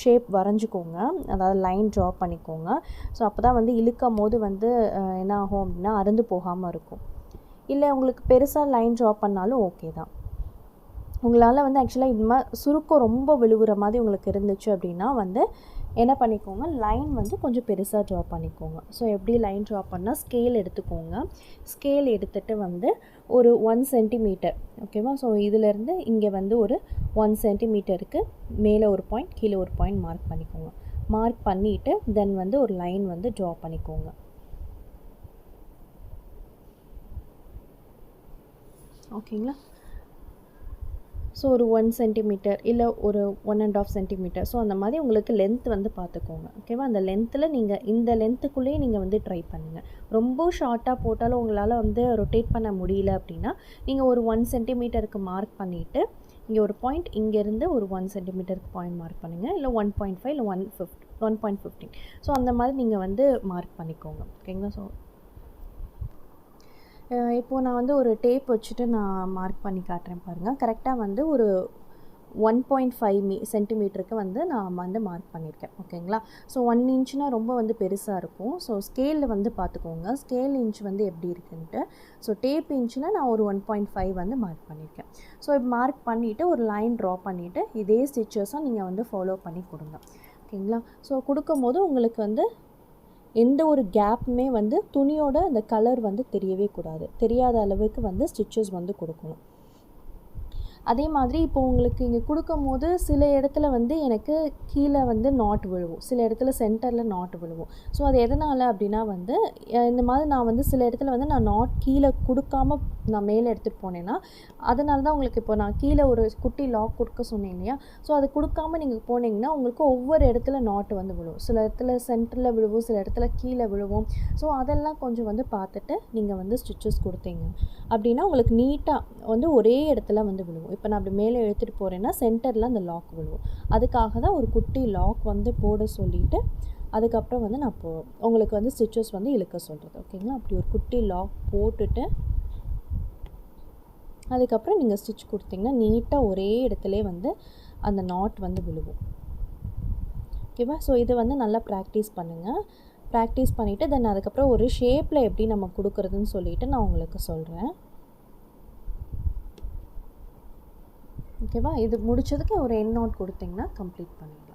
Shape வரைஞ்சிக்கோங்க, அதாவது line draw பண்ணிக்கோங்க. So அப்போ தான் வந்து இழுக்கும் போது வந்து என்ன ஆகும் அப்படின்னா அறுந்து போகாமல் இருக்கும். இல்லை உங்களுக்கு பெருசாக லைன் ட்ரா பண்ணாலும் ஓகே தான். உங்களால் வந்து ஆக்சுவலாக இது மாதிரி சுருக்கம் ரொம்ப விழுவுற மாதிரி உங்களுக்கு இருந்துச்சு அப்படின்னா வந்து என்ன பண்ணிக்கோங்க, லைன் வந்து கொஞ்சம் பெருசாக ட்ரா பண்ணிக்கோங்க. ஸோ எப்படி லைன் ட்ரா பண்ணால் ஸ்கேல் எடுத்துக்கோங்க. ஸ்கேல் எடுத்துகிட்டு வந்து ஒரு 1 சென்டிமீட்டர், ஓகேவா? ஸோ இதிலேருந்து இங்கே வந்து ஒரு 1 சென்டிமீட்டருக்கு மேலே ஒரு பாயிண்ட், கீழே ஒரு பாயிண்ட் மார்க் பண்ணிக்கோங்க. மார்க் பண்ணிவிட்டு தென் வந்து ஒரு லைன் வந்து ட்ரா பண்ணிக்கோங்க. ஓகேங்களா? ஸோ ஒரு 1 சென்டிமீட்டர் இல்லை ஒரு 1.5 சென்டிமீட்டர், ஸோ அந்த மாதிரி உங்களுக்கு லென்த் வந்து பார்த்துக்கோங்க. ஓகேவா? அந்த லென்த்தில் நீங்கள் இந்த லென்த்துக்குள்ளேயே நீங்கள் வந்து ட்ரை பண்ணுங்கள். ரொம்ப ஷார்ட்டாக போட்டாலும் உங்களால் வந்து ரொட்டேட் பண்ண முடியல அப்படின்னா நீங்கள் ஒரு 1 சென்டிமீட்டருக்கு மார்க் பண்ணிவிட்டு இங்கே ஒரு பாயிண்ட், இங்கேருந்து ஒரு 1 சென்டிமீட்டருக்கு பாயிண்ட் மார்க் பண்ணுங்கள். இல்லை 1.5 இல்லை 1.15. ஸோ அந்த மாதிரி நீங்கள் வந்து மார்க் பண்ணிக்கோங்க. ஓகேங்களா? ஸோ இப்போது நான் வந்து ஒரு டேப் வச்சுட்டு நான் மார்க் பண்ணி காட்டுறேன் பாருங்கள். கரெக்டாக வந்து ஒரு 1.5 சென்டிமீட்டருக்கு வந்து நான் வந்து மார்க் பண்ணியிருக்கேன். ஓகேங்களா? ஸோ 1 இன்ச்னா ரொம்ப வந்து பெருசாக இருக்கும். ஸோ ஸ்கேலில் வந்து பார்த்துக்கோங்க, ஸ்கேல் இன்ச் வந்து எப்படி இருக்குன்ட்டு. ஸோ டேப் இன்ச்சில் நான் ஒரு 1.5 வந்து மார்க் பண்ணியிருக்கேன். ஸோ மார்க் பண்ணிவிட்டு ஒரு லைன் ட்ரா பண்ணிவிட்டு இதே ஸ்டிச்சஸும் நீங்கள் வந்து ஃபாலோ பண்ணி கொடுங்க. ஓகேங்களா? ஸோ கொடுக்கும்போது உங்களுக்கு வந்து எந்த ஒரு கேப்புமே வந்து துணியோட அந்த கலர் வந்து தெரியவே கூடாது. தெரியாத அளவுக்கு வந்து ஸ்டிச்சஸ் வந்து கொடுக்கணும். அதே மாதிரி இப்போ உங்களுக்கு இங்கே கொடுக்கும்போது சில இடத்துல வந்து எனக்கு கீழே வந்து நாட் விழுவும், சில இடத்துல சென்டரில் நாட் விழுவும். ஸோ அது எதனால் அப்படின்னா வந்து இந்த மாதிரி நான் வந்து சில இடத்துல வந்து நான் நாட் கீழே கொடுக்காம நான் மேலே எடுத்துகிட்டு போனேன்னா அதனால தான் உங்களுக்கு இப்போ நான் கீழே ஒரு குட்டி லாக் கொடுக்க சொன்னேன் இல்லையா? ஸோ அது கொடுக்காம நீங்கள் போனீங்கன்னா உங்களுக்கு ஒவ்வொரு இடத்துல நாட்டு வந்து விழுவும். சில இடத்துல சென்டரில் விழுவும், சில இடத்துல கீழே விழுவும். ஸோ அதெல்லாம் கொஞ்சம் வந்து பார்த்துட்டு நீங்கள் வந்து ஸ்டிச்சஸ் கொடுத்தீங்க அப்படின்னா உங்களுக்கு நீட்டாக வந்து ஒரே இடத்துல வந்து விழுவும். இப்போ நான் அப்படி மேலே எடுத்துகிட்டு போகிறேன்னா சென்டரில் அந்த லாக் விழுவும். அதுக்காக தான் ஒரு குட்டி லாக் வந்து போட சொல்லிவிட்டு அதுக்கப்புறம் வந்து நான் உங்களுக்கு வந்து ஸ்டிச்சஸ் வந்து இழுக்க சொல்கிறது. ஓகேங்களா? அப்படி ஒரு குட்டி லாக் போட்டுட்டு அதுக்கப்புறம் நீங்கள் ஸ்டிச் கொடுத்தீங்கன்னா நீட்டாக ஒரே இடத்துல வந்து அந்த நாட் வந்து விழுவும். ஓகேவா? ஸோ இது வந்து நல்லா ப்ராக்டிஸ் பண்ணுங்கள். ப்ராக்டிஸ் பண்ணிவிட்டு தென் அதுக்கப்புறம் ஒரு ஷேப்பில் எப்படி நம்ம கொடுக்குறதுன்னு சொல்லிவிட்டு நான் உங்களுக்கு சொல்கிறேன். ஓகேவா? இது முடிச்சதுக்கு ஒரு எண்ட் நோட் கொடுத்தீங்கன்னா கம்ப்ளீட் பண்ணிடலாம்.